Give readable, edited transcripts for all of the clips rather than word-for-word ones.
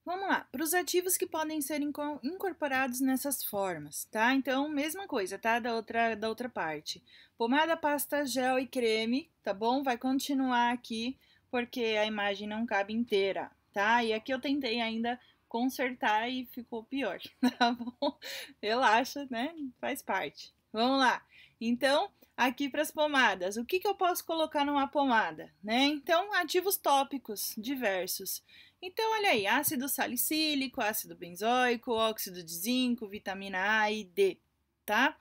Vamos lá, para os ativos que podem ser incorporados nessas formas, tá? Então, mesma coisa, tá? Da outra parte. Pomada, pasta, gel e creme, tá bom? Vai continuar aqui, porque a imagem não cabe inteira, tá? E aqui eu tentei ainda consertar e ficou pior, tá bom? Relaxa, né? Faz parte. Vamos lá. Então, aqui para as pomadas, o que eu posso colocar numa pomada, né? Então, ativos tópicos diversos. Então, olha aí, ácido salicílico, ácido benzoico, óxido de zinco, vitamina A e D, tá?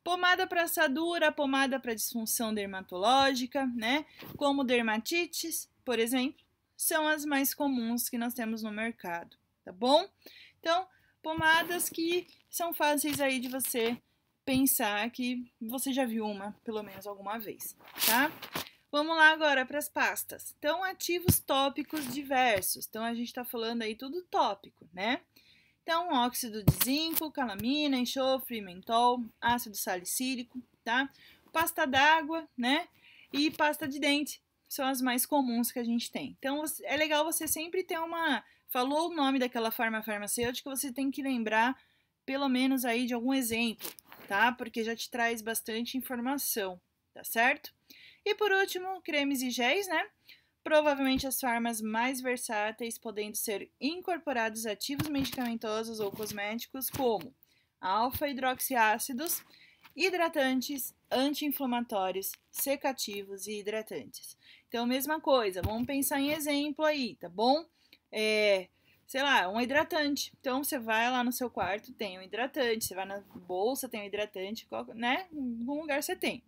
Pomada para assadura, pomada para disfunção dermatológica, né? Como dermatites, por exemplo, são as mais comuns que nós temos no mercado, tá bom? Então, pomadas que são fáceis aí de você pensar que você já viu uma, pelo menos alguma vez, tá? Vamos lá agora para as pastas. Então, ativos tópicos diversos. Então, a gente está falando aí tudo tópico, né? Então, óxido de zinco, calamina, enxofre, mentol, ácido salicílico, tá? Pasta d'água, né? E pasta de dente. São as mais comuns que a gente tem. Então, é legal você sempre ter uma... Falou o nome daquela forma farmacêutica, você tem que lembrar pelo menos aí de algum exemplo, tá? Porque já te traz bastante informação, tá certo? E por último, cremes e géis, né? Provavelmente as formas mais versáteis, podendo ser incorporados ativos medicamentosos ou cosméticos, como alfa-hidroxiácidos, hidratantes, anti-inflamatórios, secativos e hidratantes. Então, mesma coisa, vamos pensar em exemplo aí, tá bom? Sei lá, um hidratante. Então, você vai lá no seu quarto, tem um hidratante, você vai na bolsa, tem um hidratante, né? Em algum lugar você tem.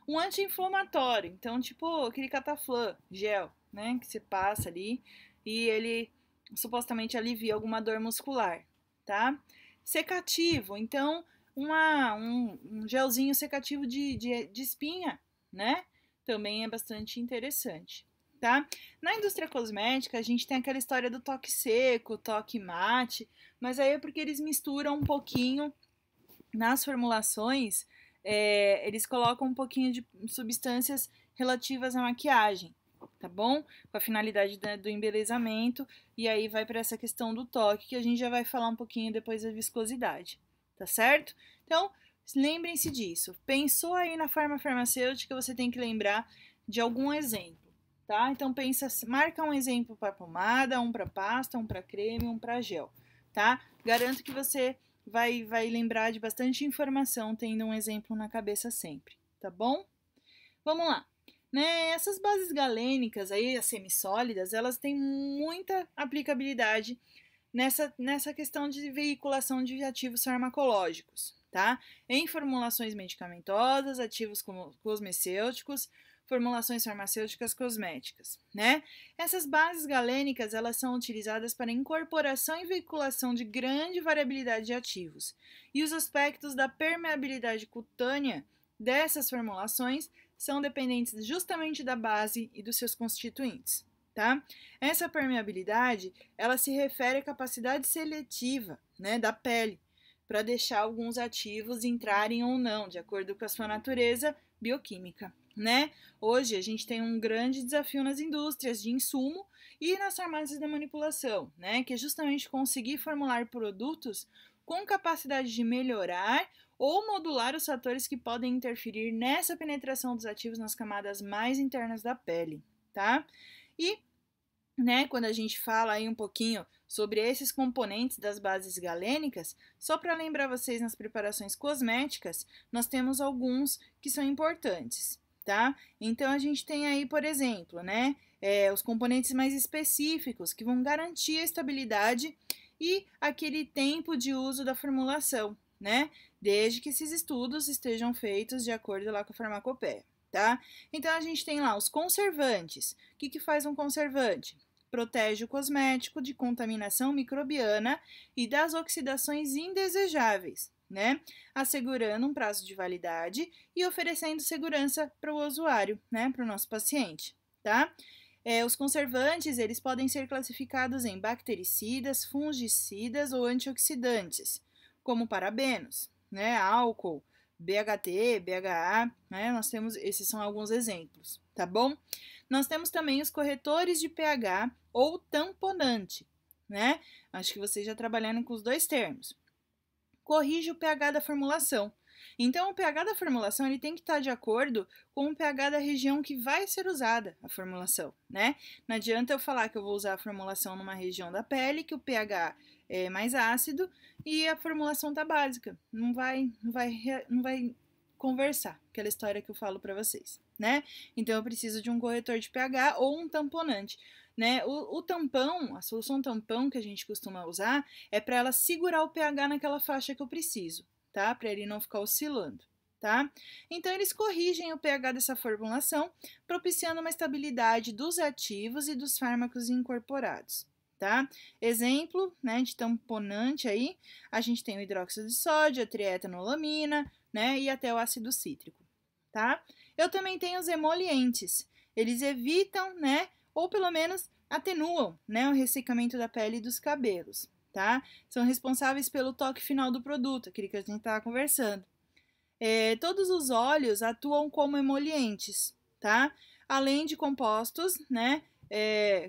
Um anti-inflamatório, então, tipo aquele Cataflã, gel, né? Que você passa ali e ele supostamente alivia alguma dor muscular, tá? Secativo, então, um gelzinho secativo de espinha, né? Também é bastante interessante, tá? Na indústria cosmética, a gente tem aquela história do toque seco, toque mate, mas aí é porque eles misturam um pouquinho nas formulações, eles colocam um pouquinho de substâncias relativas à maquiagem, tá bom? Com a finalidade do embelezamento, e aí vai para essa questão do toque, que a gente já vai falar um pouquinho depois da viscosidade, tá certo? Então, lembrem-se disso. Pensou aí na forma farmacêutica, você tem que lembrar de algum exemplo, tá? Então, pensa, marca um exemplo para pomada, um para pasta, um para creme, um para gel, tá? Garanto que você vai lembrar de bastante informação tendo um exemplo na cabeça sempre, tá bom? Vamos lá. Né, essas bases galênicas aí, as semissólidas, elas têm muita aplicabilidade nessa questão de veiculação de ativos farmacológicos, tá? Em formulações medicamentosas, ativos cosmecêuticos, formulações farmacêuticas cosméticas, né? Essas bases galênicas, elas são utilizadas para incorporação e veiculação de grande variabilidade de ativos. E os aspectos da permeabilidade cutânea dessas formulações são dependentes justamente da base e dos seus constituintes, tá? Essa permeabilidade, ela se refere à capacidade seletiva, né, da pele, para deixar alguns ativos entrarem ou não, de acordo com a sua natureza bioquímica, né? Hoje a gente tem um grande desafio nas indústrias de insumo e nas farmácias da manipulação, né, que é justamente conseguir formular produtos com capacidade de melhorar ou modular os fatores que podem interferir nessa penetração dos ativos nas camadas mais internas da pele, tá? E, né, quando a gente fala aí um pouquinho sobre esses componentes das bases galênicas, só para lembrar vocês nas preparações cosméticas, nós temos alguns que são importantes, tá? Então a gente tem aí, por exemplo, né, os componentes mais específicos que vão garantir a estabilidade e aquele tempo de uso da formulação, né? Desde que esses estudos estejam feitos de acordo lá com a farmacopeia, tá? Então a gente tem lá os conservantes. O que faz um conservante? Protege o cosmético de contaminação microbiana e das oxidações indesejáveis, né? Assegurando um prazo de validade e oferecendo segurança para o usuário, né? Para o nosso paciente, tá? Os conservantes, eles podem ser classificados em bactericidas, fungicidas ou antioxidantes, como parabenos, né, álcool, BHT, BHA, né, nós temos, esses são alguns exemplos, tá bom? Nós temos também os corretores de pH ou tamponante, né? Acho que vocês já trabalharam com os dois termos. Corrige o pH da formulação. Então, o pH da formulação ele tem que estar de acordo com o pH da região que vai ser usada a formulação, né? Não adianta eu falar que eu vou usar a formulação numa região da pele que o pH é mais ácido e a formulação tá básica. Não vai conversar, aquela história que eu falo para vocês, né? Então, eu preciso de um corretor de pH ou um tamponante. Né? O tampão, a solução tampão que a gente costuma usar é para ela segurar o pH naquela faixa que eu preciso, tá? Para ele não ficar oscilando, tá? Então eles corrigem o pH dessa formulação, propiciando uma estabilidade dos ativos e dos fármacos incorporados, tá? Exemplo, né, de tamponante aí, a gente tem o hidróxido de sódio, a trietanolamina, né, e até o ácido cítrico, tá? Eu também tenho os emolientes. Eles evitam, né, ou pelo menos atenuam, né, o ressecamento da pele e dos cabelos, tá? São responsáveis pelo toque final do produto, aquele que a gente estava conversando. Todos os óleos atuam como emolientes, tá? Além de compostos, né,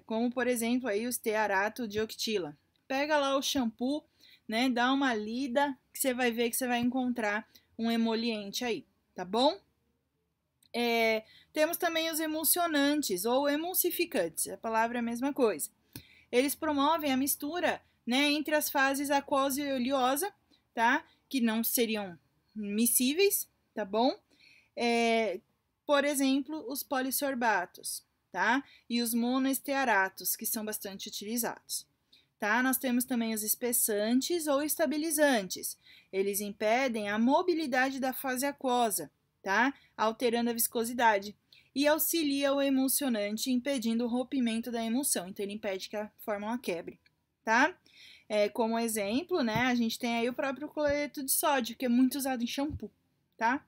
como por exemplo aí o stearato de octila. Pega lá o shampoo, né, dá uma lida, que você vai ver que você vai encontrar um emoliente aí, tá bom? Temos também os emulsionantes ou emulsificantes, a palavra é a mesma coisa. Eles promovem a mistura, né, entre as fases aquosa e oleosa, tá? Que não seriam miscíveis, tá bom? Por exemplo, os polissorbatos, tá? E os monoestearatos, que são bastante utilizados. Tá? Nós temos também os espessantes ou estabilizantes. Eles impedem a mobilidade da fase aquosa, tá? Alterando a viscosidade. E auxilia o emulsionante, impedindo o rompimento da emulsão. Então, ele impede que a fórmula quebre, tá? Como exemplo, né, a gente tem aí o próprio cloreto de sódio, que é muito usado em shampoo, tá?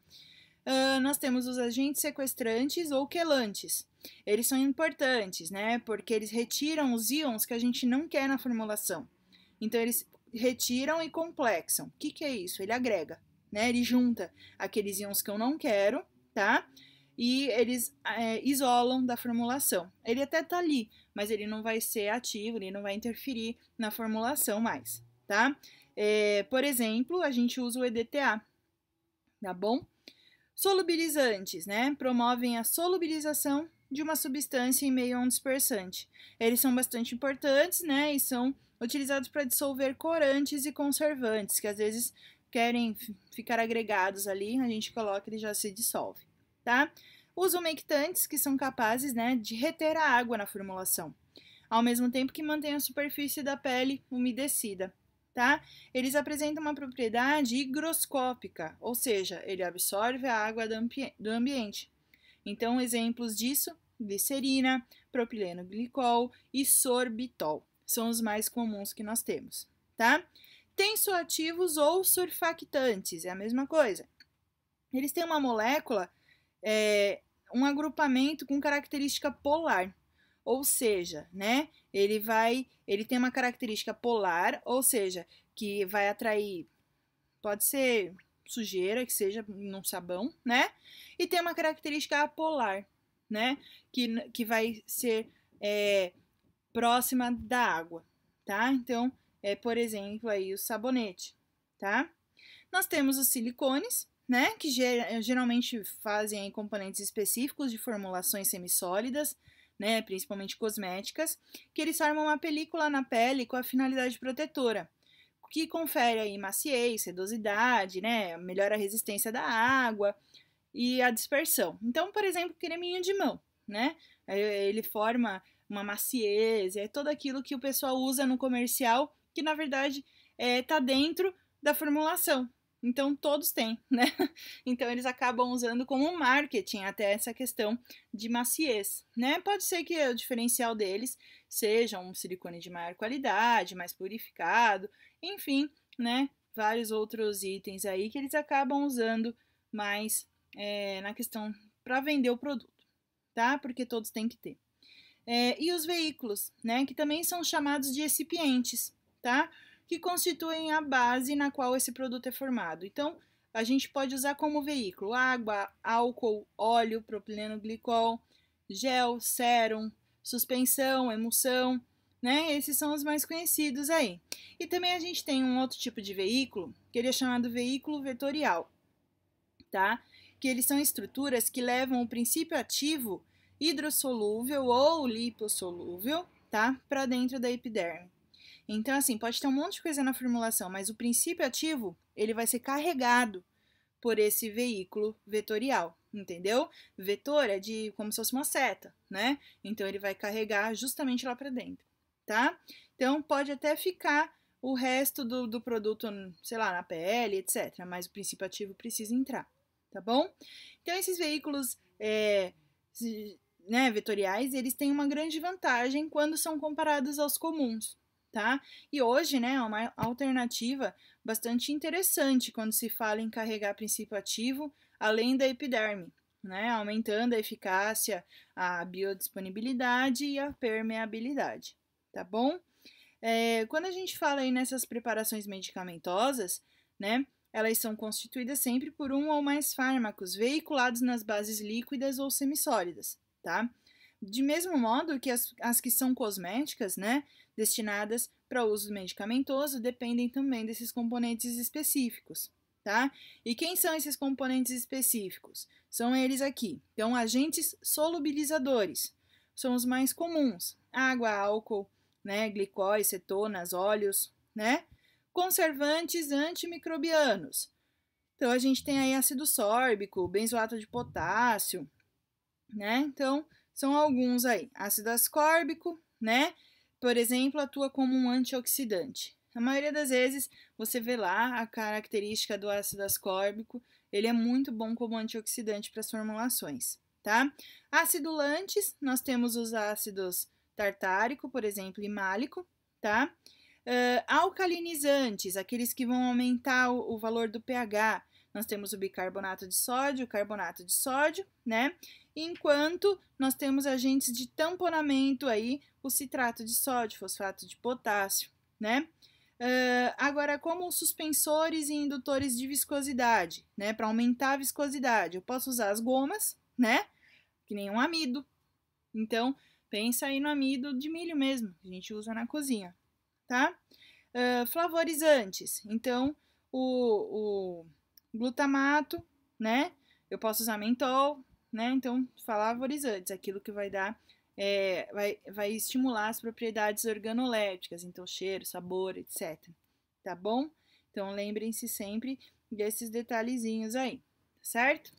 Nós temos os agentes sequestrantes ou quelantes. Eles são importantes, né, porque eles retiram os íons que a gente não quer na formulação. Então, eles retiram e complexam. O que é isso? Ele agrega, né, ele junta aqueles íons que eu não quero, tá? E eles isolam da formulação. Ele até tá ali, mas ele não vai ser ativo, ele não vai interferir na formulação mais, tá? Por exemplo, a gente usa o EDTA, tá bom? Solubilizantes, né? Promovem a solubilização de uma substância em meio a um dispersante. Eles são bastante importantes, né? E são utilizados para dissolver corantes e conservantes, que às vezes querem ficar agregados ali, a gente coloca e ele já se dissolve, tá? Os umectantes, que são capazes, né, de reter a água na formulação, ao mesmo tempo que mantém a superfície da pele umedecida, tá? Eles apresentam uma propriedade higroscópica, ou seja, ele absorve a água do ambiente. Então, exemplos disso, glicerina, propileno glicol e sorbitol, são os mais comuns que nós temos, tá? Tensoativos ou surfactantes, é a mesma coisa. Eles têm uma molécula, um agrupamento com característica polar, ou seja, né, ele tem uma característica polar, ou seja, que vai atrair, pode ser sujeira, que seja num sabão, né, e tem uma característica apolar, né, que vai ser próxima da água, tá? Então, por exemplo, aí o sabonete, tá? Nós temos os silicones, né, que geralmente fazem componentes específicos de formulações semissólidas, né, principalmente cosméticas, que eles formam uma película na pele com a finalidade protetora, que confere aí maciez, sedosidade, né, melhora a resistência da água e a dispersão. Então, por exemplo, creminho de mão, né, ele forma uma maciez, é tudo aquilo que o pessoal usa no comercial, que na verdade está dentro da formulação. Então, todos têm, né? Então, eles acabam usando como marketing até essa questão de maciez, né? Pode ser que o diferencial deles seja um silicone de maior qualidade, mais purificado, enfim, né? Vários outros itens aí que eles acabam usando mais na questão para vender o produto, tá? Porque todos têm que ter. E os veículos, né? Que também são chamados de excipientes, tá? Que constituem a base na qual esse produto é formado. Então, a gente pode usar como veículo água, álcool, óleo, propileno glicol, gel, sérum, suspensão, emulsão, né? Esses são os mais conhecidos aí. E também a gente tem um outro tipo de veículo, que ele é chamado veículo vetorial, tá? Que eles são estruturas que levam o princípio ativo hidrossolúvel ou lipossolúvel, tá? Para dentro da epiderme. Então, assim, pode ter um monte de coisa na formulação, mas o princípio ativo, ele vai ser carregado por esse veículo vetorial, entendeu? Vetor é de como se fosse uma seta, né? Então ele vai carregar justamente lá para dentro, tá? Então pode até ficar o resto do produto, sei lá, na pele, etc. Mas o princípio ativo precisa entrar, tá bom? Então esses veículos né, vetoriais, eles têm uma grande vantagem quando são comparados aos comuns, tá? E hoje, né, é uma alternativa bastante interessante quando se fala em carregar princípio ativo além da epiderme, né, aumentando a eficácia, a biodisponibilidade e a permeabilidade, tá bom? Quando a gente fala aí nessas preparações medicamentosas, né, elas são constituídas sempre por um ou mais fármacos veiculados nas bases líquidas ou semissólidas, tá? De mesmo modo que as que são cosméticas, né, destinadas para uso medicamentoso, dependem também desses componentes específicos, tá? E quem são esses componentes específicos? São eles aqui. Então, agentes solubilizadores são os mais comuns: água, álcool, né, glicóis, cetonas, óleos, né? Conservantes antimicrobianos. Então, a gente tem aí ácido sórbico, benzoato de potássio, né? Então, são alguns aí. Ácido ascórbico, né? Por exemplo, atua como um antioxidante. A maioria das vezes, você vê lá a característica do ácido ascórbico, ele é muito bom como antioxidante para as formulações, tá? Acidulantes, nós temos os ácidos tartárico, por exemplo, e málico, tá? Alcalinizantes, aqueles que vão aumentar o valor do pH, nós temos o bicarbonato de sódio, o carbonato de sódio, né? Enquanto nós temos agentes de tamponamento aí, o citrato de sódio, fosfato de potássio, né? Agora, como suspensores e indutores de viscosidade, né? Para aumentar a viscosidade, eu posso usar as gomas, né? Que nem um amido. Então, pensa aí no amido de milho mesmo, que a gente usa na cozinha, tá? Flavorizantes. Então, o glutamato, né? Eu posso usar mentol, né? Então, flavorizantes, aquilo que vai dar, vai estimular as propriedades organolépticas, então cheiro, sabor, etc. Tá bom? Então, lembrem-se sempre desses detalhezinhos aí, certo?